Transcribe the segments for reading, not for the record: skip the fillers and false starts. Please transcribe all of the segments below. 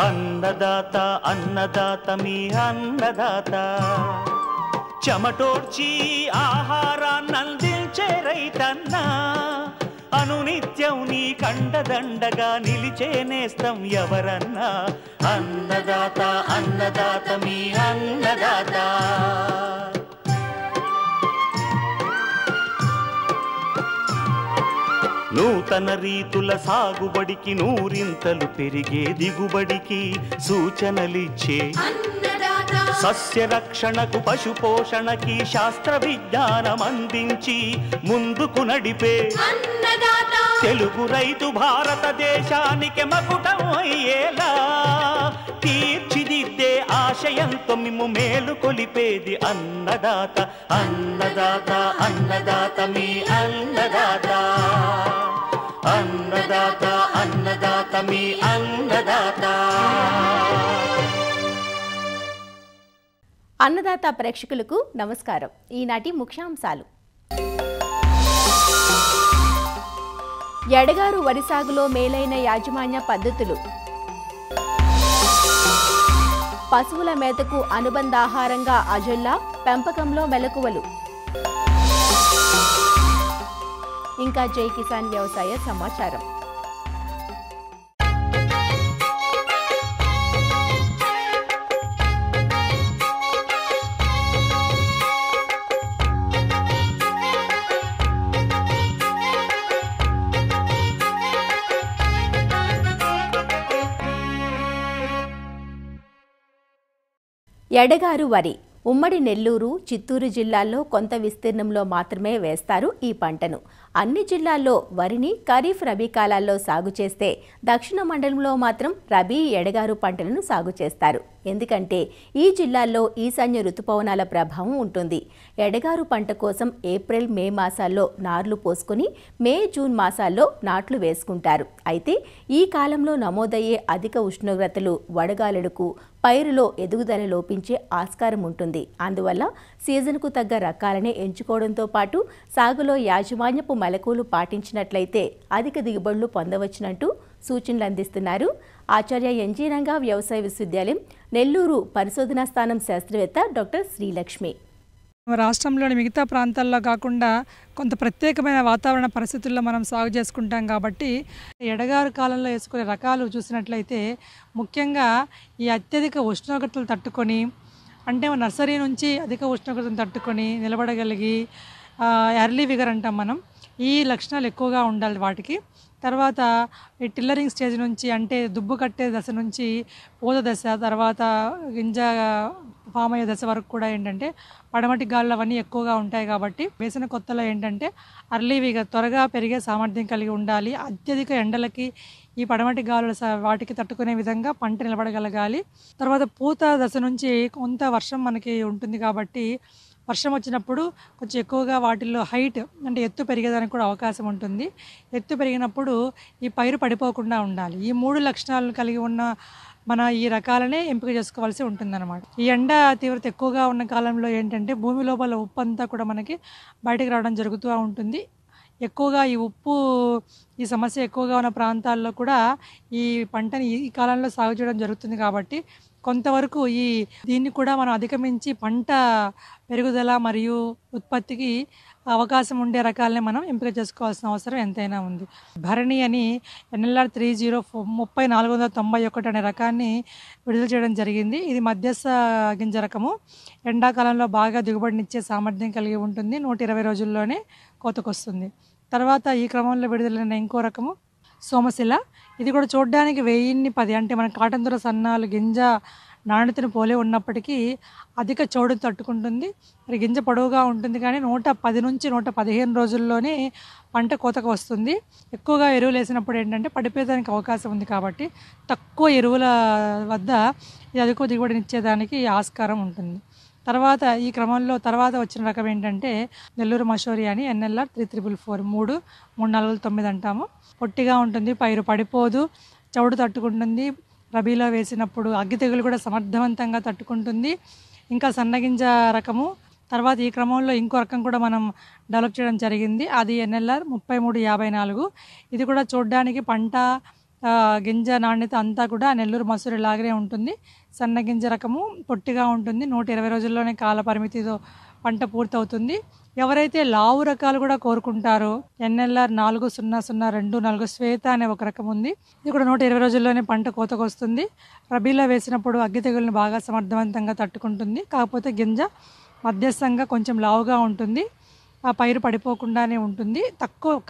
అన్నదాత అన్నదాత మీ అన్నదాత చెమటోడ్చి ఆహారాన్నందించే రైతన్నా అనునిత్యం నీ కండదండగా నిలిచే నేస్తం ఎవరన్నా అన్నదాత అన్నదాత మీ అన్నదాత నూతన రీతుల సాగుబడికి నూరింతలు పెరిగే దిగుబడికి సూచనలిచ్చే సస్య రక్షణకు పశు పోషణకి శాస్త్ర విజ్ఞానం అందించి ముందుకు నడిపే తెలుగు రైతు భారతదేశానికి మకుటం అయ్యేలా తీర్చిదిద్దే ఆశయంతో మిమ్ము మేలు కొలిపేది అన్నదాత అన్నదాత అన్నదాత మీ అన్నదాత అన్నదాత అన్నదాత మీ అన్నదాత. అన్నదాత ప్రేక్షకులకు నమస్కారం. ఈనాటి ముఖ్యాంశాలు: ఎడగారు వరి సాగులో మేలైన యాజమాన్య పద్ధతులు, పశువుల మేతకు అనుబంధ ఆహారంగా అజొల్ల, పెంపకంలో మెలకువలు, ఇంకా జై కిసాన్ వ్యవసాయ సమాచారం. ఎడగారు వరి ఉమ్మడి నెల్లూరు, చిత్తూరు జిల్లాల్లో కొంత విస్తీర్ణంలో మాత్రమే వేస్తారు ఈ పంటను. అన్ని జిల్లాల్లో వరిని ఖరీఫ్, రబీ కాలాల్లో సాగు చేస్తే దక్షిణ మండలంలో మాత్రం రబీ, ఎడగారు పంటలను సాగు చేస్తారు. ఎందుకంటే ఈ జిల్లాల్లో ఈశాన్య ఋతుపవనాల ప్రభావం ఉంటుంది. ఎడగారు పంట కోసం ఏప్రిల్, మే మాసాల్లో నార్లు పోసుకొని మే, జూన్ మాసాల్లో నాట్లు వేసుకుంటారు. అయితే ఈ కాలంలో నమోదయ్యే అధిక ఉష్ణోగ్రతలు, వడగాలులకు పైరులో ఎదుగుదల లోపించే ఆస్కారం ఉంటుంది. అందువల్ల సీజన్కు తగ్గ రకాలనే ఎంచుకోవడంతో పాటు సాగులో యాజమాన్యపు మెలకువలు పాటించినట్లయితే అధిక దిగుబడులు పొందవచ్చునంటూ సూచనలు అందిస్తున్నారు ఆచార్య ఎన్జీ రంగా వ్యవసాయ విశ్వవిద్యాలయం నెల్లూరు పరిశోధనా స్థానం శాస్త్రవేత్త డాక్టర్ శ్రీలక్ష్మి. రాష్ట్రంలోని మిగతా ప్రాంతాల్లో కాకుండా కొంత ప్రత్యేకమైన వాతావరణ పరిస్థితుల్లో మనం సాగు చేసుకుంటాం కాబట్టి ఎడగారు కాలంలో వేసుకునే రకాలు చూసినట్లయితే ముఖ్యంగా ఈ అత్యధిక ఉష్ణోగ్రతలు తట్టుకొని, అంటే నర్సరీ నుంచి అధిక ఉష్ణోగ్రతను తట్టుకొని నిలబడగలిగి ఎర్లీ విగర్ అంటాం మనం, ఈ లక్షణాలు ఎక్కువగా ఉండాలి వాటికి. తర్వాత ఈ టిల్లరింగ్ స్టేజ్ నుంచి, అంటే దుబ్బు కట్టే దశ నుంచి పూత దశ, తర్వాత గింజ ఫామ్ అయ్యే దశ వరకు కూడా ఏంటంటే పడమటి గాలులు అవన్నీ ఎక్కువగా ఉంటాయి. కాబట్టి వేసిన కొత్తలో ఏంటంటే అర్లీవిగా త్వరగా పెరిగే సామర్థ్యం కలిగి ఉండాలి. అత్యధిక ఎండలకి ఈ పడమటి గాలుల వాటికి తట్టుకునే విధంగా పంట నిలబడగలగాలి. తర్వాత పూత దశ నుంచి కొంత వర్షం మనకి ఉంటుంది కాబట్టి వర్షం వచ్చినప్పుడు కొంచెం ఎక్కువగా వాటిల్లో హైట్, అంటే ఎత్తు పెరిగేదానికి కూడా అవకాశం ఉంటుంది. ఎత్తు పెరిగినప్పుడు ఈ పైరు పడిపోకుండా ఉండాలి. ఈ 3 లక్షణాలను కలిగి ఉన్న మన ఈ రకాలనే ఎంపిక చేసుకోవాల్సి ఉంటుందన్నమాట. ఈ ఎండ తీవ్రత ఎక్కువగా ఉన్న కాలంలో ఏంటంటే భూమి లోపల ఉప్పు అంతా కూడా మనకి బయటకు రావడం జరుగుతూ ఉంటుంది. ఎక్కువగా ఈ ఉప్పు ఈ సమస్య ఎక్కువగా ఉన్న ప్రాంతాల్లో కూడా ఈ పంటని ఈ కాలంలో సాగు చేయడం జరుగుతుంది. కాబట్టి కొంతవరకు దీన్ని కూడా మనం అధిగమించి పంట పెరుగుదల మరియు ఉత్పత్తికి అవకాశం ఉండే రకాలనే మనం ఎంపిక చేసుకోవాల్సిన అవసరం ఎంతైనా ఉంది. భరణి అని NLR 3491 అనే రకాన్ని విడుదల చేయడం జరిగింది. ఇది మధ్యస్థ గింజ రకము. ఎండాకాలంలో బాగా దిగుబడినిచ్చే సామర్థ్యం కలిగి ఉంటుంది. 120 రోజుల్లోనే కోతకొస్తుంది. తర్వాత ఈ క్రమంలో విడుదలైన ఇంకో రకము సోమశిల. ఇది కూడా చూడడానికి 1010, అంటే మన కాటన్ దొర సన్నాలు గింజ నాణ్యతను పోలే ఉన్నప్పటికీ అధిక చౌడును తట్టుకుంటుంది. మరి గింజ పొడవుగా ఉంటుంది కానీ 110 నుంచి 115 రోజుల్లోనే పంట కోతకు వస్తుంది. ఎక్కువగా ఎరువులు వేసినప్పుడు ఏంటంటే పడిపోయేదానికి అవకాశం ఉంది. కాబట్టి తక్కువ ఎరువుల వద్ద ఇది అధిక దిగుబడినిచ్చేదానికి ఆస్కారం ఉంటుంది. తర్వాత ఈ క్రమంలో తర్వాత వచ్చిన రకం ఏంటంటే నెల్లూరు మషోరి అని NLR 3443 349 అంటాము. పొట్టిగా ఉంటుంది, పైరు పడిపోదు, చౌడు తట్టుకుంటుంది. రబీలో వేసినప్పుడు అగ్గి తెగులు కూడా సమర్థవంతంగా తట్టుకుంటుంది. ఇంకా సన్నగింజ రకము. తర్వాత ఈ క్రమంలో ఇంకో రకం కూడా మనం డెవలప్ చేయడం జరిగింది. అది NLR 3354. ఇది కూడా చూడడానికి పంట గింజ నాణ్యత అంతా కూడా నెల్లూరు మసూరి లాగానే ఉంటుంది. సన్న గింజ రకము పొట్టిగా ఉంటుంది. 120 రోజుల్లోనే కాల పరిమితితో పంట పూర్తవుతుంది. ఎవరైతే లావు రకాలు కూడా కోరుకుంటారో NLR 4002 శ్వేత అనే ఒక రకం ఉంది. ఇది కూడా 120 రోజుల్లోనే పంట కోతకు వస్తుంది. రబీలో వేసినప్పుడు అగ్గి తెగులను బాగా సమర్థవంతంగా తట్టుకుంటుంది. కాకపోతే గింజ మధ్యస్థంగా కొంచెం లావుగా ఉంటుంది. ఆ పైరు పడిపోకుండానే ఉంటుంది.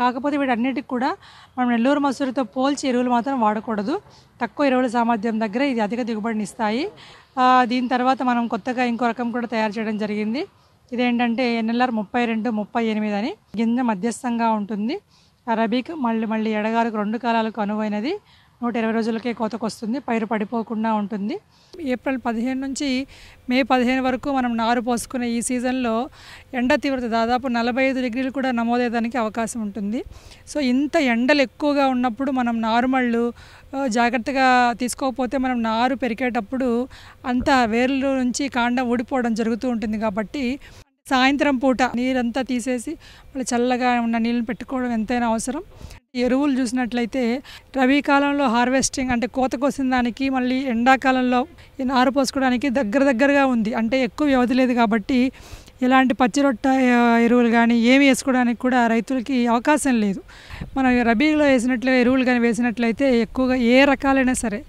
కాకపోతే వీటన్నిటికి కూడా మనం నెల్లూరు మసూరితో పోల్చి ఎరువులు మాత్రం వాడకూడదు. తక్కువ ఎరువుల సామర్థ్యం దగ్గర ఇది అధిక దిగుబడిని ఇస్తాయి. దీని తర్వాత మనం కొత్తగా ఇంకో రకం కూడా తయారు చేయడం జరిగింది. ఇదేంటంటే NLR 3238 అని. గింజ మధ్యస్థంగా ఉంటుంది. రబీకి మళ్ళీ ఎడగాలకు 2 కాలాలకు అనువైనది. 120 రోజులకే కోతకు వస్తుంది. పైరు పడిపోకుండా ఉంటుంది. ఏప్రిల్ 15 నుంచి మే 15 వరకు మనం నారు పోసుకునే ఈ సీజన్లో ఎండ తీవ్రత దాదాపు 45 డిగ్రీలు కూడా నమోదయ్యేదానికి అవకాశం ఉంటుంది. సో ఇంత ఎండలు ఎక్కువగా ఉన్నప్పుడు మనం నారుమళ్ళు జాగ్రత్తగా తీసుకోకపోతే మనం నారు పెరిగేటప్పుడు అంతా వేర్ల నుంచి కాండం ఊడిపోవడం జరుగుతూ ఉంటుంది. కాబట్టి సాయంత్రం పూట నీరంతా తీసేసి మళ్ళీ చల్లగా ఉన్న నీళ్ళని పెట్టుకోవడం ఎంతైనా అవసరం. ఎరువులు చూసినట్లయితే రబీ కాలంలో హార్వెస్టింగ్ అంటే కోతకు వచ్చిన దానికి మళ్ళీ ఎండాకాలంలో ఈ నారు పోసుకోవడానికి దగ్గరగా ఉంది. అంటే ఎక్కువ వ్యవధి లేదు కాబట్టి ఇలాంటి పచ్చిరొట్ట ఎరువులు కానీ ఏమి వేసుకోవడానికి కూడా రైతులకి అవకాశం లేదు. మనం రబీలో వేసినట్లుగా ఎరువులు కానీ వేసినట్లయితే ఎక్కువగా ఏ రకాలైనా సరే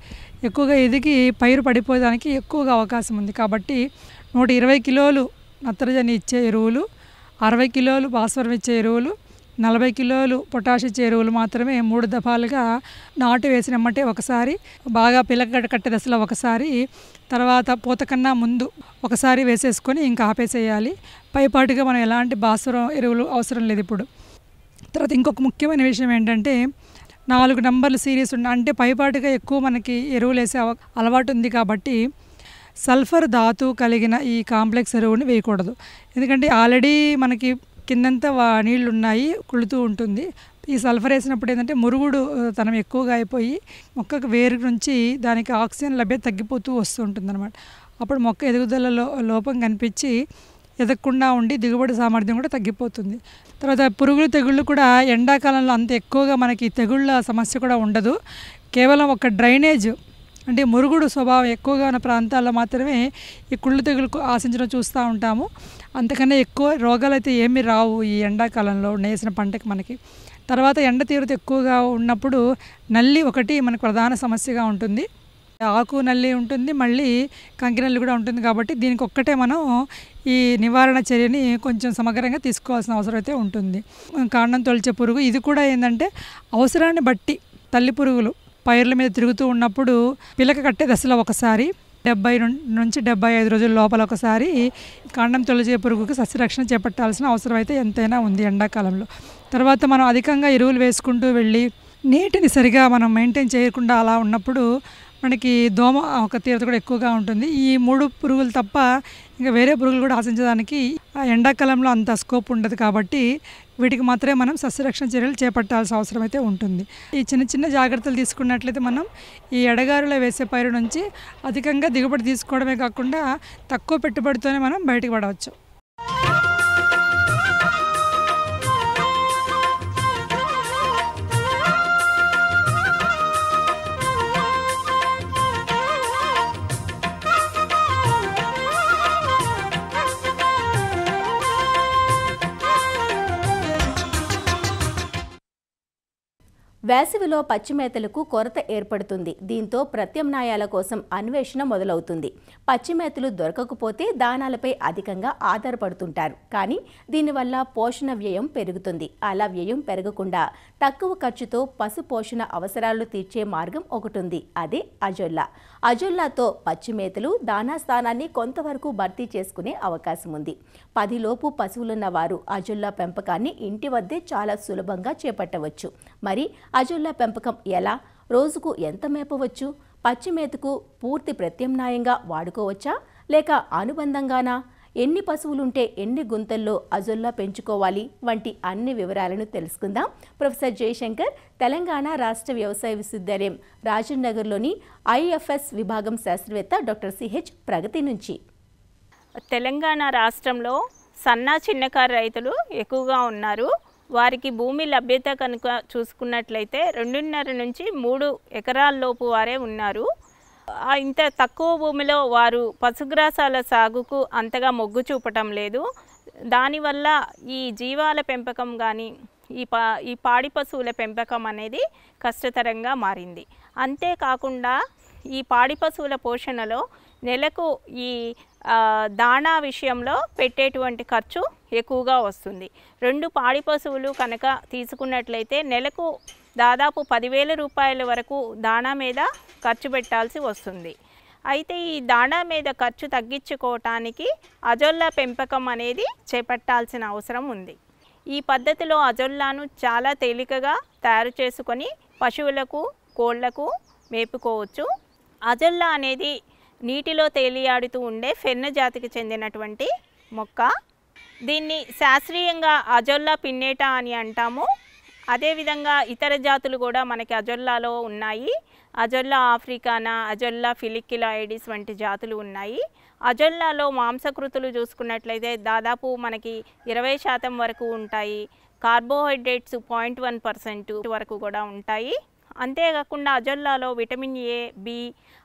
ఎక్కువగా ఎదిగి పైరు పడిపోయేదానికి ఎక్కువగా అవకాశం ఉంది. కాబట్టి 120 కిలోలు నత్రజని ఇచ్చే ఎరువులు, 60 కిలోలు భాస్వరం ఇచ్చే ఎరువులు, 40 కిలోలు పొటాష్ ఇచ్చే ఎరువులు మాత్రమే 3 దఫాలుగా నాటు వేసినమ్మంటే ఒకసారి, బాగా పిలక కట్టే దశలో ఒకసారి, తర్వాత పూత కన్నా ముందు ఒకసారి వేసేసుకొని ఇంకా ఆపేసేయాలి. పైపాటుగా మనం ఎలాంటి భాస్వరం ఎరువులు అవసరం లేదు ఇప్పుడు. తర్వాత ఇంకొక ముఖ్యమైన విషయం ఏంటంటే 4 నంబర్లు సిరీస్ అంటే పైపాటుగా ఎక్కువ మనకి ఎరువులు వేసే అలవాటు ఉంది. కాబట్టి సల్ఫర్ ధాతు కలిగిన ఈ కాంప్లెక్స్ ఎరువుని వేయకూడదు. ఎందుకంటే ఆల్రెడీ మనకి కిందంతా నీళ్ళు ఉన్నాయి, కుళ్ళుతూ ఉంటుంది. ఈ సల్ఫర్ వేసినప్పుడు ఏంటంటే మురుగుడు తనం ఎక్కువగా అయిపోయి మొక్కకు వేరు నుంచి దానికి ఆక్సిజన్ లభ్యత తగ్గిపోతూ వస్తూ ఉంటుంది అనమాట. అప్పుడు మొక్క ఎదుగుదలలో లోపం కనిపించి ఎదగకుండా ఉండి దిగుబడి సామర్థ్యం కూడా తగ్గిపోతుంది. తర్వాత పురుగులు తెగుళ్ళు కూడా ఎండాకాలంలో అంత ఎక్కువగా మనకి తెగుళ్ళ సమస్య కూడా ఉండదు. కేవలం ఒక డ్రైనేజ్ అంటే మురుగుడు స్వభావం ఎక్కువగా ఉన్న ప్రాంతాల్లో మాత్రమే ఈ కుళ్ళు తెగులు ఆశించడం చూస్తూ ఉంటాము. అంతకన్నా ఎక్కువ రోగాలు అయితే ఏమీ రావు ఈ ఎండాకాలంలో వేసిన పంటకి మనకి. తర్వాత ఎండ తీవ్రత ఎక్కువగా ఉన్నప్పుడు నల్లి ఒకటి మనకు ప్రధాన సమస్యగా ఉంటుంది. ఆకు నల్లి ఉంటుంది, మళ్ళీ కంకి నల్లి కూడా ఉంటుంది. కాబట్టి దీనికి ఒక్కటే మనం ఈ నివారణ చర్యని కొంచెం సమగ్రంగా తీసుకోవాల్సిన అవసరం అయితే ఉంటుంది. కాండం తొలిచే పురుగు ఇది కూడా ఏంటంటే అవసరాన్ని బట్టి తల్లి పురుగులు పైర్ల మీద తిరుగుతూ ఉన్నప్పుడు పిలక కట్టే దశలో ఒకసారి, 70 నుంచి 75 రోజుల లోపల ఒకసారి కాండం తొలిచే పురుగుకి సస్యరక్షణ చేపట్టాల్సిన అవసరం అయితే ఎంతైనా ఉంది ఎండాకాలంలో. తర్వాత మనం అధికంగా ఎరువులు వేసుకుంటూ వెళ్ళి నీటిని సరిగా మనం మెయింటైన్ చేయకుండా అలా ఉన్నప్పుడు మనకి దోమ ఒక తీవ్రత కూడా ఎక్కువగా ఉంటుంది. ఈ 3 పురుగులు తప్ప ఇంకా వేరే పురుగులు కూడా ఆశించడానికి ఎండాకాలంలో అంత స్కోప్ ఉండదు. కాబట్టి వీటికి మాత్రమే మనం సస్యరక్షణ చర్యలు చేపట్టాల్సిన అవసరం అయితే ఉంటుంది. ఈ చిన్న జాగ్రత్తలు తీసుకున్నట్లయితే మనం ఈ ఎడగారులో వేసే పైరు నుంచి అధికంగా దిగుబడి తీసుకోవడమే కాకుండా తక్కువ పెట్టుబడితోనే మనం బయటకు పడవచ్చు. వేసవిలో పచ్చిమేతలకు కొరత ఏర్పడుతుంది. దీంతో ప్రత్యామ్నాయాల కోసం అన్వేషణ మొదలవుతుంది. పచ్చిమేతలు దొరకకపోతే దానాలపై అధికంగా ఆధారపడుతుంటారు. కానీ దీనివల్ల పోషణ వ్యయం పెరుగుతుంది. అలా వ్యయం పెరగకుండా తక్కువ ఖర్చుతో పశు పోషణ అవసరాలు తీర్చే మార్గం ఒకటి ఉంది. అదే అజొల్లా. అజొల్లాతో పచ్చిమేతలు దానా స్థానాన్ని కొంతవరకు భర్తీ చేసుకునే అవకాశం ఉంది. 10 లోపు పశువులున్న వారు అజొల్లా పెంపకాన్ని ఇంటి వద్దే చాలా సులభంగా చేపట్టవచ్చు. మరి అజొల్లా పెంపకం ఎలా? రోజుకు ఎంత మేపవచ్చు? పచ్చిమేతకు పూర్తి ప్రత్యామ్నాయంగా వాడుకోవచ్చా లేక అనుబంధంగానా? ఎన్ని పశువులుంటే ఎన్ని గుంతల్లో అజొల్లా పెంచుకోవాలి వంటి అన్ని వివరాలను తెలుసుకుందాం. ప్రొఫెసర్ జయశంకర్ తెలంగాణ రాష్ట్ర వ్యవసాయ విశ్వవిద్యాలయం రాజన్ నగర్లోని IFS విభాగం శాస్త్రవేత్త డాక్టర్ CH ప్రగతి నుంచి. తెలంగాణ రాష్ట్రంలో సన్న చిన్నకారు రైతులు ఎక్కువగా ఉన్నారు. వారికి భూమి లభ్యత కనుక చూసుకున్నట్లయితే 2.5 నుంచి 3 ఎకరాల లోపు వారే ఉన్నారు. ఇంత తక్కువ భూమిలో వారు పశుగ్రాసాల సాగుకు అంతగా మొగ్గు చూపటం లేదు. దానివల్ల ఈ జీవాల పెంపకం కానీ ఈ పాడి పశువుల పెంపకం అనేది కష్టతరంగా మారింది. అంతేకాకుండా ఈ పాడి పశువుల పోషణలో నెలకు ఈ దాణా విషయంలో పెట్టేటువంటి ఖర్చు ఎక్కువగా వస్తుంది. 2 పాడి పశువులు కనుక తీసుకున్నట్లయితే నెలకు దాదాపు 10,000 రూపాయల వరకు దాణా మీద ఖర్చు పెట్టాల్సి వస్తుంది. అయితే ఈ దాణా మీద ఖర్చు తగ్గించుకోవటానికి అజొల్లా పెంపకం అనేది చేపట్టాల్సిన అవసరం ఉంది. ఈ పద్ధతిలో అజొల్లాను చాలా తేలికగా తయారు చేసుకొని పశువులకు కోళ్లకు మేపుకోవచ్చు. అజొల్లా అనేది నీటిలో తేలియాడుతూ ఉండే ఫెర్న జాతికి చెందినటువంటి మొక్క. దీన్ని శాస్త్రీయంగా అజొల్లా పిన్నేటా అని అంటాము. అదేవిధంగా ఇతర జాతులు కూడా మనకి అజొల్లాలో ఉన్నాయి. అజొల్లా ఆఫ్రికానా, అజొల్లా ఫిలిక్యులాయిడిస్ వంటి జాతులు ఉన్నాయి. అజొల్లాలో మాంసకృతులు చూసుకున్నట్లయితే దాదాపు మనకి 20% వరకు ఉంటాయి. కార్బోహైడ్రేట్స్ 0.1% వరకు కూడా ఉంటాయి. అంతేకాకుండా అజొల్లాలో విటమిన్ ఏ, బి,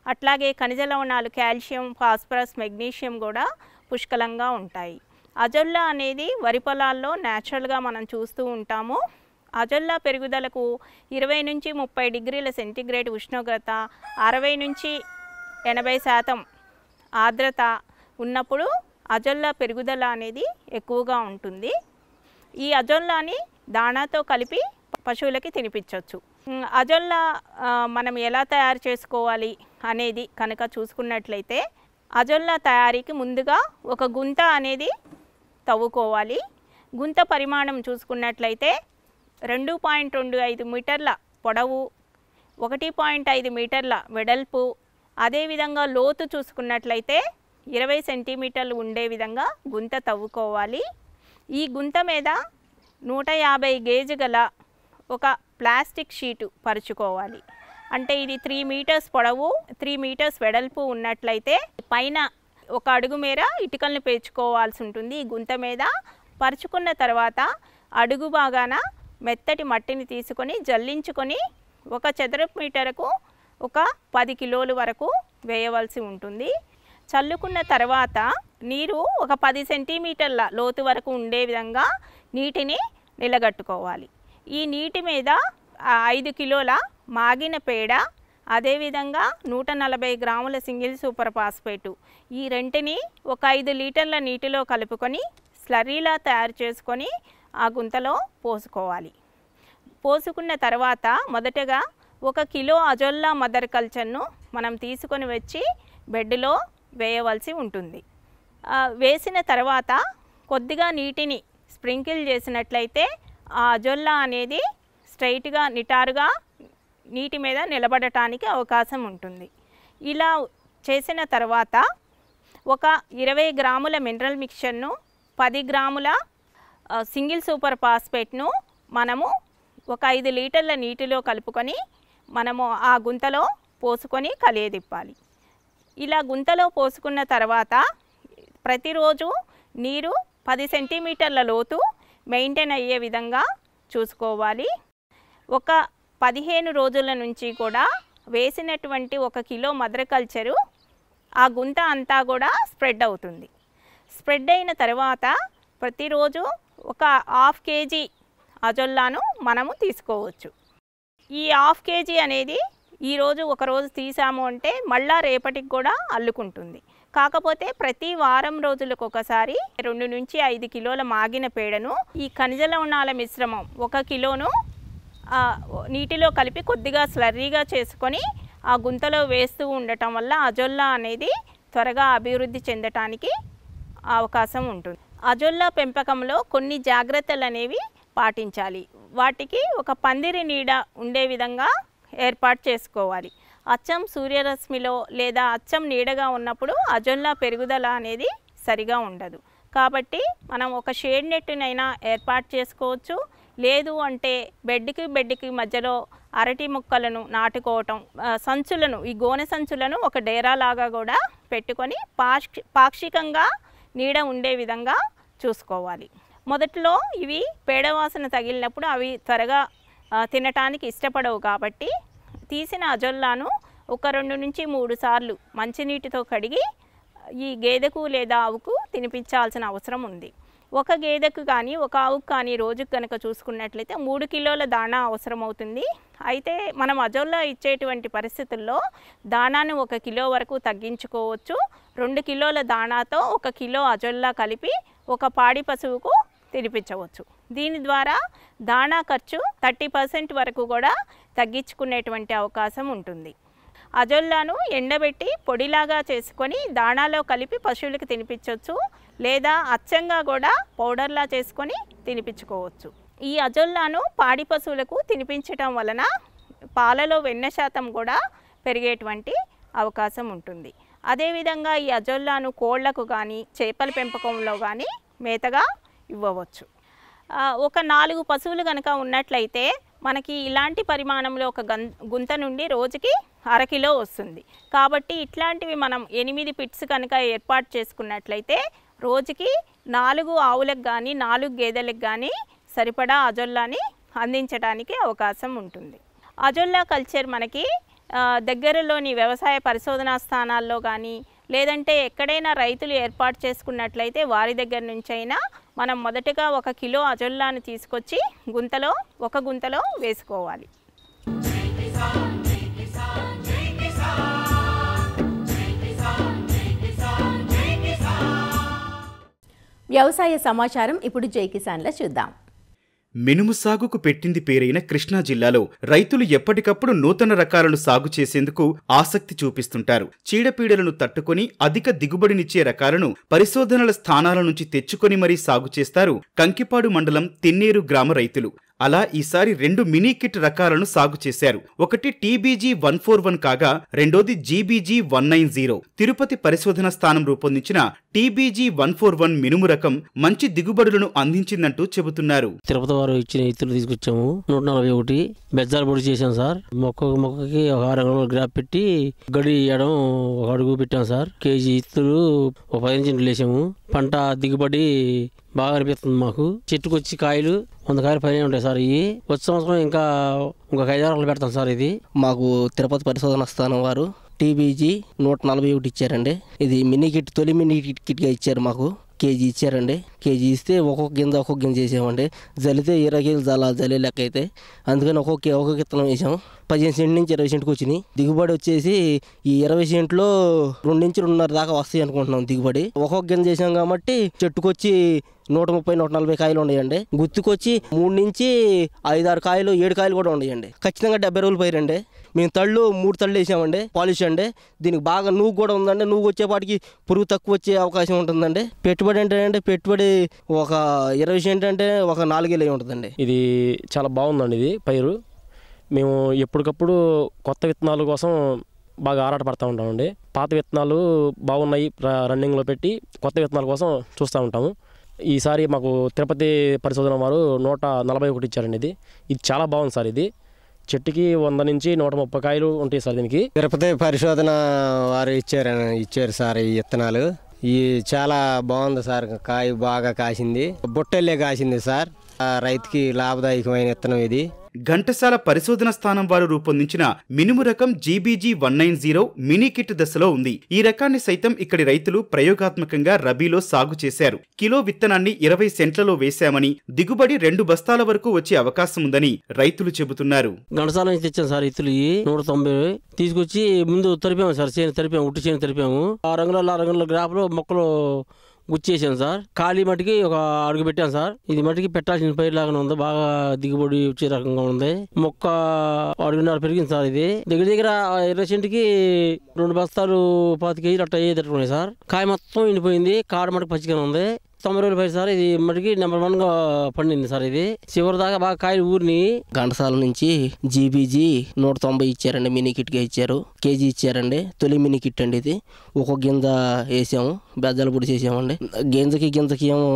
అట్లాగే ఖనిజ లవణాలు కాల్షియం, ఫాస్ఫరస్, మెగ్నీషియం కూడా పుష్కలంగా ఉంటాయి. అజొల్లా అనేది వరి పొలాల్లో న్యాచురల్గా మనం చూస్తూ ఉంటాము. అజొల్లా పెరుగుదలకు 20 నుంచి 30 డిగ్రీల సెంటీగ్రేడ్ ఉష్ణోగ్రత, 60 నుంచి 80% ఆర్ద్రత ఉన్నప్పుడు అజొల్లా పెరుగుదల అనేది ఎక్కువగా ఉంటుంది. ఈ అజొల్లాని దాణాతో కలిపి పశువులకి తినిపించవచ్చు. అజొల్లా మనం ఎలా తయారు చేసుకోవాలి అనేది కనుక చూసుకున్నట్లయితే అజొల్లా తయారీకి ముందుగా ఒక గుంత అనేది తవ్వుకోవాలి. గుంత పరిమాణం చూసుకున్నట్లయితే 2.25 మీటర్ల పొడవు, 1.5 మీటర్ల వెడల్పు, అదేవిధంగా లోతు చూసుకున్నట్లయితే 20 సెంటీమీటర్లు ఉండే విధంగా గుంత తవ్వుకోవాలి. ఈ గుంత మీద 150 గేజ్ గల ఒక ప్లాస్టిక్ షీటు పరుచుకోవాలి. అంటే ఇది 3 మీటర్స్ పొడవు, 3 మీటర్స్ వెడల్పు ఉన్నట్లయితే పైన 1 అడుగు మేర ఇటుకలను పేర్చుకోవాల్సి ఉంటుంది. ఈ గుంత మీద పరుచుకున్న తర్వాత అడుగు భాగాన మెత్తటి మట్టిని తీసుకొని జల్లించుకొని 1 చదరపు మీటరుకు ఒక 10 కిలోల వరకు వేయవలసి ఉంటుంది. చల్లుకున్న తర్వాత నీరు ఒక 10 సెంటీమీటర్ల లోతు వరకు ఉండే విధంగా నీటిని నిలగట్టుకోవాలి. ఈ నీటి మీద 5 కిలోల మాగిన పేడ, అదేవిధంగా 140 గ్రాముల సింగిల్ సూపర్ ఫాస్ఫేటు, ఈ రెంటిని ఒక 5 లీటర్ల నీటిలో కలుపుకొని స్లరీలా తయారు చేసుకొని ఆ గుంతలో పోసుకోవాలి. పోసుకున్న తర్వాత మొదటగా 1 కిలో అజొల్లా మదర్ కల్చర్ను మనం తీసుకొని వచ్చి బెడ్లో వేయవలసి ఉంటుంది. వేసిన తర్వాత కొద్దిగా నీటిని స్ప్రింకిల్ చేసినట్లయితే ఆ అజొల్లా అనేది స్ట్రైట్గా నిటారుగా నీటి మీద నిలబడటానికి అవకాశం ఉంటుంది. ఇలా చేసిన తర్వాత ఒక 20 గ్రాముల మినరల్ మిక్చర్ను, 10 గ్రాముల సింగిల్ సూపర్ ఫాస్ఫేట్ను మనము ఒక 5 లీటర్ల నీటిలో కలుపుకొని మనము ఆ గుంతలో పోసుకొని కలియదిప్పాలి. ఇలా గుంతలో పోసుకున్న తర్వాత ప్రతిరోజు నీరు 10 సెంటీమీటర్ల లోతు మెయింటైన్ అయ్యే విధంగా చూసుకోవాలి. ఒక 15 రోజుల నుంచి కూడా వేసినటువంటి 1 కిలో మదర్ కల్చరు ఆ గుంత అంతా కూడా స్ప్రెడ్ అవుతుంది. స్ప్రెడ్ అయిన తర్వాత ప్రతిరోజు ఒక 1/2 కేజీ అజొల్లాను మనము తీసుకోవచ్చు. ఈ 1/2 కేజీ అనేది ఈరోజు ఒకరోజు తీసాము అంటే మళ్ళా రేపటికి కూడా అల్లుకుంటుంది. కాకపోతే ప్రతి వారం రోజులకు ఒకసారి 2 నుంచి 5 కిలోల మాగిన పేడను, ఈ ఖనిజ లవణాల మిశ్రమం 1 కిలోను నీటిలో కలిపి కొద్దిగా స్లర్రీగా చేసుకొని ఆ గుంతలో వేస్తూ ఉండటం వల్ల అజొల్లా అనేది త్వరగా అభివృద్ధి చెందటానికి అవకాశం ఉంటుంది. అజొల్లా పెంపకంలో కొన్ని జాగ్రత్తలు అనేవి పాటించాలి. వాటికి ఒక పందిరి నీడ ఉండే విధంగా ఏర్పాటు చేసుకోవాలి. అచ్చం సూర్యరశ్మిలో లేదా అచ్చం నీడగా ఉన్నప్పుడు అజొల్లా పెరుగుదల అనేది సరిగా ఉండదు. కాబట్టి మనం ఒక షేడ్ నెట్నైనా ఏర్పాటు చేసుకోవచ్చు. లేదు అంటే బెడ్కి మధ్యలో అరటి మొక్కలను నాటుకోవటం, సంచులను, ఈ గోనె సంచులను ఒక డేరా లాగా కూడా పెట్టుకొని పాక్షికంగా నీడ ఉండే విధంగా చూసుకోవాలి. మొదట్లో ఇవి పేడవాసన తగిలినప్పుడు అవి త్వరగా తినటానికి ఇష్టపడవు కాబట్టి తీసిన అజొల్లాను ఒక 2 నుంచి 3 సార్లు మంచినీటితో కడిగి ఈ గేదెకు లేదా ఆవుకు తినిపించాల్సిన అవసరం ఉంది. ఒక గేదెకు కానీ ఒక ఆవుకు కానీ రోజుకు కనుక చూసుకున్నట్లయితే 3 కిలోల దాణా అవసరమవుతుంది. అయితే మనం అజొల్లా ఇచ్చేటువంటి పరిస్థితుల్లో దాణాను 1 కిలో వరకు తగ్గించుకోవచ్చు. 2 కిలోల దాణాతో 1 కిలో అజొల్లా కలిపి ఒక పాడి పశువుకు తినిపించవచ్చు. దీని ద్వారా దాణా ఖర్చు 30% వరకు కూడా తగ్గించుకునేటువంటి అవకాశం ఉంటుంది. అజొల్లాను ఎండబెట్టి పొడిలాగా చేసుకొని దాణాలో కలిపి పశువులకు తినిపించవచ్చు, లేదా అచ్చంగా కూడా పౌడర్లా చేసుకొని తినిపించుకోవచ్చు. ఈ అజొల్లాను పాడి పశువులకు తినిపించటం వలన పాలలో వెన్న శాతం కూడా పెరిగేటువంటి అవకాశం ఉంటుంది. అదేవిధంగా ఈ అజొల్లాను కోళ్లకు కానీ చేపల పెంపకంలో కానీ మేతగా ఇవ్వవచ్చు. ఒక 4 పశువులు కనుక ఉన్నట్లయితే మనకి ఇలాంటి పరిమాణంలో ఒక గుంత నుండి రోజుకి 1/2 కిలో వస్తుంది. కాబట్టి ఇట్లాంటివి మనం 8 పిట్స్ కనుక ఏర్పాటు చేసుకున్నట్లయితే రోజుకి 4 ఆవులకు కానీ 4 గేదెలకు కానీ సరిపడా అజొల్లాని అందించడానికి అవకాశం ఉంటుంది. అజొల్లా కల్చర్ మనకి దగ్గరలోని వ్యవసాయ పరిశోధనా స్థానాల్లో కానీ లేదంటే ఎక్కడైనా రైతులు ఏర్పాటు చేసుకున్నట్లయితే వారి దగ్గర నుంచి అయినా మనం మొదటగా 1 కిలో అజొల్లాను తీసుకొచ్చి ఒక గుంతలో వేసుకోవాలి. వ్యవసాయ సమాచారం ఇప్పుడు జై కిసాన్లో చూద్దాం. మినుము సాగుకు పెట్టింది పేరైన కృష్ణా జిల్లాలో రైతులు ఎప్పటికప్పుడు నూతన రకాలను సాగు చేసేందుకు ఆసక్తి చూపిస్తుంటారు. చీడపీడలను తట్టుకొని అధిక దిగుబడినిచ్చే రకాలను పరిశోధనల స్థానాల నుంచి తెచ్చుకొని మరీ సాగు చేస్తారు కంకిపాడు మండలం తిన్నేరు గ్రామ రైతులు. అలా ఈసారి 2 మినీ కిట్ రకాలను సాగు చేశారు. ఒకటి TBG 141 కాగా రెండోది GBG 190. తిరుపతి పరిశోధన స్థానం రూపొందించిన TBG 141 మినుము రకం మంచి దిగుబడులను అందించిందంటూ చెబుతున్నారు. తిరుపతి వారు ఇచ్చిన ఇత్తులు తీసుకొచ్చాము. 141 బెజ్జాలు పొడి చేశాం సార్. మొక్కకి 6 అంగుళాల గ్రాప్ పెట్టి గడి వేయడం 1 అడుగు పెట్టాం సార్. కేజీ ఇత్తులు 15 ఇంచులు వేసాము. పంట దిగుబడి బాగా అనిపిస్తుంది మాకు. చెట్టుకొచ్చి కాయలు 100 కాయలు పైన ఉంటాయి సార్. ఇవి వచ్చే సంవత్సరం ఇంకా 5 అరలు పెడతాం సార్. ఇది మాకు తిరుపతి పరిశోధన స్థానం వారు TBG 141 ఇచ్చారండి. ఇది మినీ కిట్, తొలి మినీ కిట్గా ఇచ్చారు. మాకు కేజీ ఇచ్చారండి. కేజీ ఇస్తే ఒక్కొక్క గింజ వేసామండి. జల్లితే 20 కేజీలు జల్లి లెక్క అయితే, అందుకని ఒక్కొక్క విత్తనం వేసాం. 15 సెంట్ నుంచి 20 సెంట్కి వచ్చినాయి. దిగుబడి వచ్చేసి ఈ 20 సెంట్లో 2 నుంచి 2.5 దాకా వస్తాయి అనుకుంటున్నాం దిగుబడి. ఒక్కొక్క గింజ చేసాం కాబట్టి చెట్టుకొచ్చి 130-140 కాయలు ఉన్నాయండి. గుత్తుకొచ్చి 3 నుంచి 5-6 కాయలు 7 కాయలు కూడా ఉన్నాయండి. ఖచ్చితంగా 70 రోజులు పైరండి. మేము 3 తళ్ళు వేసామండి. పాలిష్ అండి. దీనికి బాగా నూగు కూడా ఉందండి. నూగు వచ్చేపాటికి పురుగు తక్కువ వచ్చే అవకాశం ఉంటుందండి. పెట్టుబడి అంటే పెట్టుబడి ఒక 20 సెంట్ అంటే ఒక 4 ఏళ్ళు ఉంటుందండి. ఇది చాలా బాగుందండి. ఇది పైరు మేము ఎప్పటికప్పుడు కొత్త విత్తనాల కోసం బాగా ఆరాట పడుతూ ఉంటామండి. పాత విత్తనాలు బాగున్నాయి రన్నింగ్లో పెట్టి కొత్త విత్తనాల కోసం చూస్తూ ఉంటాము. ఈసారి మాకు తిరుపతి పరిశోధన వారు 141 ఇచ్చారండి. ఇది చాలా బాగుంది సార్. ఇది చెట్టుకి 100 నుంచి 130 కాయలు ఉంటాయి సార్. దీనికి తిరుపతి పరిశోధన వారు ఇచ్చారు సార్ ఈ విత్తనాలు. ఇది చాలా బాగుంది సార్. కాయ బాగా కాసింది, బుట్టెల్లే కాసింది సార్. రైతుకి లాభదాయకమైన విత్తనం ఇది. ఘంటసాల పరిశోధన స్థానం వారు రూపొందించిన మినుము రకం GBG 190 మినీ కిట్ దశలో ఉంది. ఈ రకాన్ని సైతం ఇక్కడి రైతులు ప్రయోగాత్మకంగా రబీలో సాగు చేశారు. కిలో విత్తనాన్ని 20 సెంట్లలో వేశామని దిగుబడి 2 బస్తాల వరకు వచ్చే అవకాశం ఉందని రైతులు చెబుతున్నారు. ఘంటసాల నుంచి తెచ్చాను సార్ ఇత్తులు 190 తీసుకొచ్చి ముందు తరిపాము సార్. ఉట్టి చేను తరిపాము. 6 అంగుళాల గ్రాఫ్లో మొక్కలు గుచ్చేసాను సార్. ఖాళీ మట్టికి 1 అడుగు పెట్టాను సార్. ఇది మట్టికి పెట్టాల్సిన పైరు లాగానే ఉంది. బాగా దిగుబడి వచ్చే రకంగా ఉంది. మొక్క 1.5 అడుగున్నర పెరిగింది సార్. ఇది దగ్గర 20 సెంట్కి 2 బస్తాలు 25 కేజీలు అట్లా అయ్యేటట్టున్నాయి సార్. కాయ మొత్తం ఎండిపోయింది. కాడ మటుకు పచ్చిగానే ఉంది. 90 రోజులు పై సార్. ఇది మటుకి నెంబర్ 1గా పండింది సార్. ఇది చివరి దాకా బాగా కాయలు ఊరిని. ఘంటసాల నుంచి GBG 190 ఇచ్చారండి. మినీ కిట్గా ఇచ్చారు. కేజీ ఇచ్చారండి. తొలి మినీ కిట్ అండి. ఇది ఒక్కొక్క గింజ వేసాము. బెజ్జల పొడి చేసామండి. గింజకి ఏమో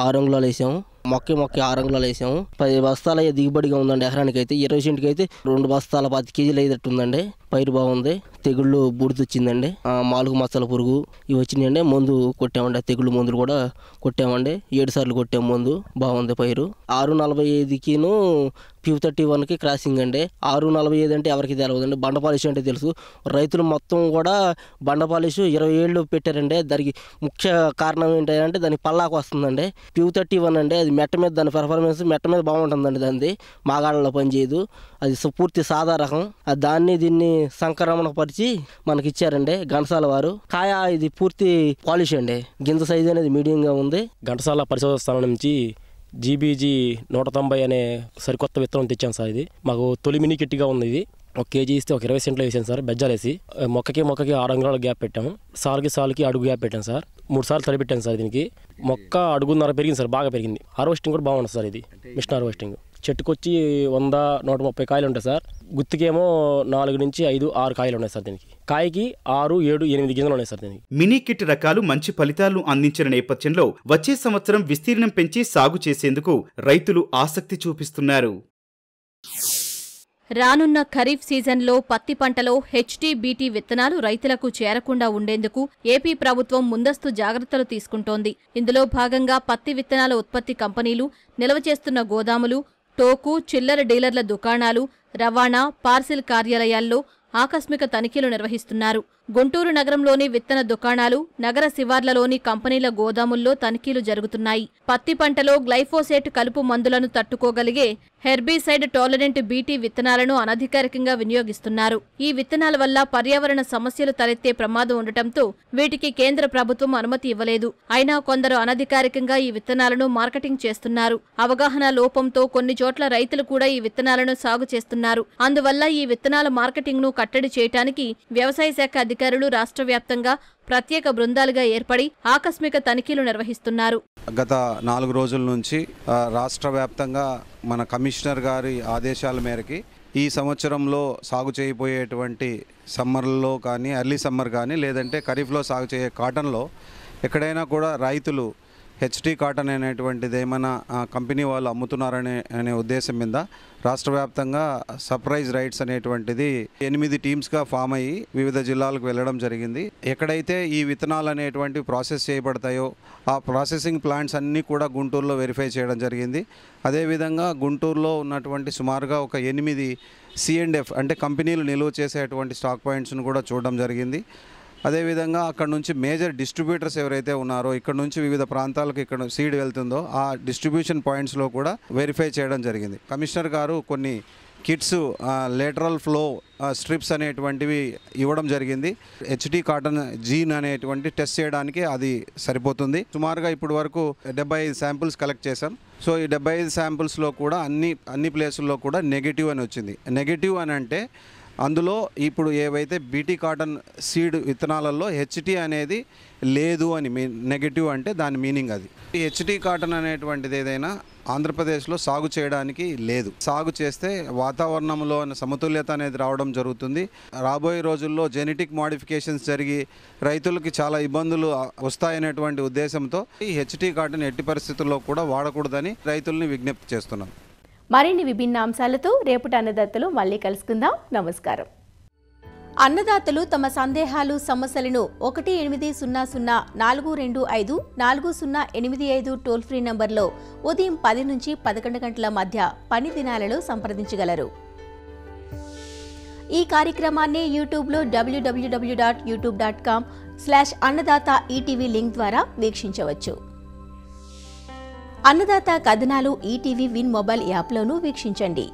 6 అంగుళాలు వేసాము. మొక్క 6 అంగుళాలు వేసాము. 10 బస్తాల దిగుబడిగా ఉందండి. ఎకరానికి అయితే 20 సెంట్కి అయితే 2 బస్తాల 10 కేజీలు అయ్యేటట్టు ఉందండి. పైరు బాగుంది. తెగుళ్ళు బూడిదొచ్చిందండి, మాలుగు మచ్చల పురుగు ఇవి వచ్చినాయండి. మందు కొట్టామండి, తెగుళ్ళు మందులు కూడా కొట్టామండి. 7 సార్లు కొట్టాము మందు. బాగుంది పైరు. 6:45కిను P31కి క్రాసింగ్ అండి. 6:45 అంటే ఎవరికి తెలియదండి. బండ పాలిష్ అంటే తెలుసు. రైతులు మొత్తం కూడా బండ పాలిష్ 20 ఏళ్ళు పెట్టారండి. దానికి ముఖ్య కారణం ఏంటంటే దానికి పల్లాకు వస్తుందండి. P31 అండి, అది మెట్ట మీద దాని పెర్ఫార్మెన్స్ మెట్ట మీద బాగుంటుందండి. దాన్ని మాగాళ్ళలో పనిచేయదు, అది పూర్తి సాదా రకం. దాన్ని దీన్ని సంక్రమణ పరిచి మనకి ఇచ్చారండి ఘంటసాల వారు. కాయ ఇది పూర్తి పాలిష్ అండి. గింజ సైజు అనేది మీడియంగా ఉంది. ఘంటసాల పరిశోధన స్థానం నుంచి GBG 190 అనే సరికొత్త విత్తనం తెచ్చాను సార్. ఇది మాకు తొలి మినీ కిట్గా ఉంది. ఇది 1 కేజీ ఇస్తే 20 సెంట్లు వేసాను సార్. బెజ్జాలేసి మొక్కకి 6 అంగుళాల గ్యాప్ పెట్టాము. సాలుకి అడుగు గ్యాప్ పెట్టాను సార్. 3 సార్లు తడిపెట్టాను సార్. దీనికి మొక్క అడుగున్నర పెరిగింది సార్, బాగా పెరిగింది. హార్వెస్టింగ్ కూడా బాగుంది సార్. ఇది మిషన్ హార్వెస్టింగ్. చెట్టుకొచ్చి 100-130 కాయలు ఉంటాయి సార్. గుత్తికేమో 4 నుంచి 5-6 కాయలు ఉన్నాయి సార్. దీనికి కాయకి 6-7-8 గింజలు ఉన్నాయి సార్. దీనికి మినీ కిట్ రకాలు మంచి ఫలితాలను అందించిన నేపథ్యంలో వచ్చే సంవత్సరం విస్తీర్ణం పెంచి సాగు చేసేందుకు రైతులు ఆసక్తి చూపిస్తున్నారు. రానున్న ఖరీఫ్ సీజన్లో పత్తి పంటలో HT/BT విత్తనాలు రైతులకు చేరకుండా ఉండేందుకు ఏపీ ప్రభుత్వం ముందస్తు జాగ్రత్తలు తీసుకుంటోంది. ఇందులో భాగంగా పత్తి విత్తనాల ఉత్పత్తి కంపెనీలు నిల్వ చేస్తున్న గోదాములు, టోకు, చిల్లర డీలర్ల దుకాణాలు, రవాణా, పార్సిల్ కార్యాలయాల్లో ఆకస్మిక తనిఖీలు నిర్వహిస్తున్నారు. గుంటూరు నగరంలోని విత్తన దుకాణాలు, నగర శివార్లలోని కంపెనీల గోదాముల్లో తనిఖీలు జరుగుతున్నాయి. పత్తి పంటలో గ్లైఫోసేట్ కలుపు మందులను తట్టుకోగలిగే హెర్బిసైడ్ టాలరెంట్ BT విత్తనాలను అనధికారికంగా వినియోగిస్తున్నారు. ఈ విత్తనాల వల్ల పర్యావరణ సమస్యలు తలెత్తే ప్రమాదం ఉండటంతో వీటికి కేంద్ర ప్రభుత్వం అనుమతి ఇవ్వలేదు. అయినా కొందరు అనధికారికంగా ఈ విత్తనాలను మార్కెటింగ్ చేస్తున్నారు. అవగాహన లోపంతో కొన్ని చోట్ల రైతులు కూడా ఈ విత్తనాలను సాగు చేస్తున్నారు. అందువల్ల ఈ విత్తనాల మార్కెటింగ్ను కట్టడి చేయడానికి వ్యవసాయ శాఖ అధికారులు రాష్ట్ర వ్యాప్తంగా ప్రత్యేక బృందాలుగా ఏర్పడి ఆకస్మిక తనిఖీలు నిర్వహిస్తున్నారు. గత 4 రోజుల నుంచి రాష్ట్ర వ్యాప్తంగా మన కమిషనర్ గారి ఆదేశాల మేరకి ఈ సంవత్సరంలో సాగు చేయబోయేటువంటి సమ్మర్లో కానీ, ఎర్లీ సమ్మర్ కానీ, లేదంటే ఖరీఫ్లో సాగు చేయే కాటన్లో ఎక్కడైనా కూడా రైతులు HT కాటన్ అనేటువంటిది ఏమైనా కంపెనీ వాళ్ళు అమ్ముతున్నారనే ఉద్దేశం మీద రాష్ట్ర వ్యాప్తంగా సర్ప్రైజ్ రైడ్స్ అనేటువంటిది 8 టీమ్స్గా ఫామ్ అయ్యి వివిధ జిల్లాలకు వెళ్ళడం జరిగింది. ఎక్కడైతే ఈ విత్తనాలు అనేటువంటివి ప్రాసెస్ చేయబడతాయో ఆ ప్రాసెసింగ్ ప్లాంట్స్ అన్నీ కూడా గుంటూరులో వెరిఫై చేయడం జరిగింది. అదేవిధంగా గుంటూరులో ఉన్నటువంటి సుమారుగా ఒక 8 C&F అంటే కంపెనీలు నిల్వ చేసేటువంటి స్టాక్ పాయింట్స్ను కూడా చూడడం జరిగింది. అదేవిధంగా అక్కడ నుంచి మేజర్ డిస్ట్రిబ్యూటర్స్ ఎవరైతే ఉన్నారో ఇక్కడ నుంచి వివిధ ప్రాంతాలకు ఇక్కడ సీడ్ వెళ్తుందో ఆ డిస్ట్రిబ్యూషన్ పాయింట్స్లో కూడా వెరిఫై చేయడం జరిగింది. కమిషనర్ గారు కొన్ని కిట్స్ లేటరల్ ఫ్లో స్ట్రిప్స్ అనేటువంటివి ఇవ్వడం జరిగింది. HT కాటన్ జీన్ అనేటువంటి టెస్ట్ చేయడానికి అది సరిపోతుంది. సుమారుగా ఇప్పటి వరకు 75 శాంపుల్స్ కలెక్ట్ చేశాం. సో ఈ 75 శాంపుల్స్లో కూడా అన్ని ప్లేసుల్లో కూడా నెగిటివ్ అని వచ్చింది. నెగిటివ్ అని అంటే అందులో ఇప్పుడు ఏవైతే BT కాటన్ సీడ్ విత్తనాలలో HT అనేది లేదు అని నెగిటివ్ అంటే దాని మీనింగ్ అది. ఈ HT కాటన్ అనేటువంటిది ఏదైనా ఆంధ్రప్రదేశ్లో సాగు చేయడానికి లేదు. సాగు చేస్తే వాతావరణంలో సమతుల్యత అనేది రావడం జరుగుతుంది. రాబోయే రోజుల్లో జెనెటిక్ మోడిఫికేషన్స్ జరిగి రైతులకి చాలా ఇబ్బందులు వస్తాయనేటువంటి ఉద్దేశంతో ఈ HT కాటన్ ఎట్టి పరిస్థితుల్లో కూడా వాడకూడదని రైతుల్ని విజ్ఞప్తి చేస్తున్నాం. మరిన్ని విభిన్న అంశాలతో రేపటి అన్నదాతలు మళ్ళీ కలుసుకుందాం. నమస్కారం. అన్నదాతలు తమ సందేహాలు, సమస్యలను 1800-425-4085 టోల్ ఫ్రీ నంబర్లో ఉదయం 10 నుంచి 11 గంటల మధ్య పని దినాలలో సంప్రదించగలరు. ఈ కార్యక్రమాన్ని యూట్యూబ్లో www.youtube.com/అన్నదాత ఈటీవీ లింక్ ద్వారా వీక్షించవచ్చు. అన్నదాత కథనాలు ఈటీవీ విన్ మొబైల్ యాప్లోనూ వీక్షించండి.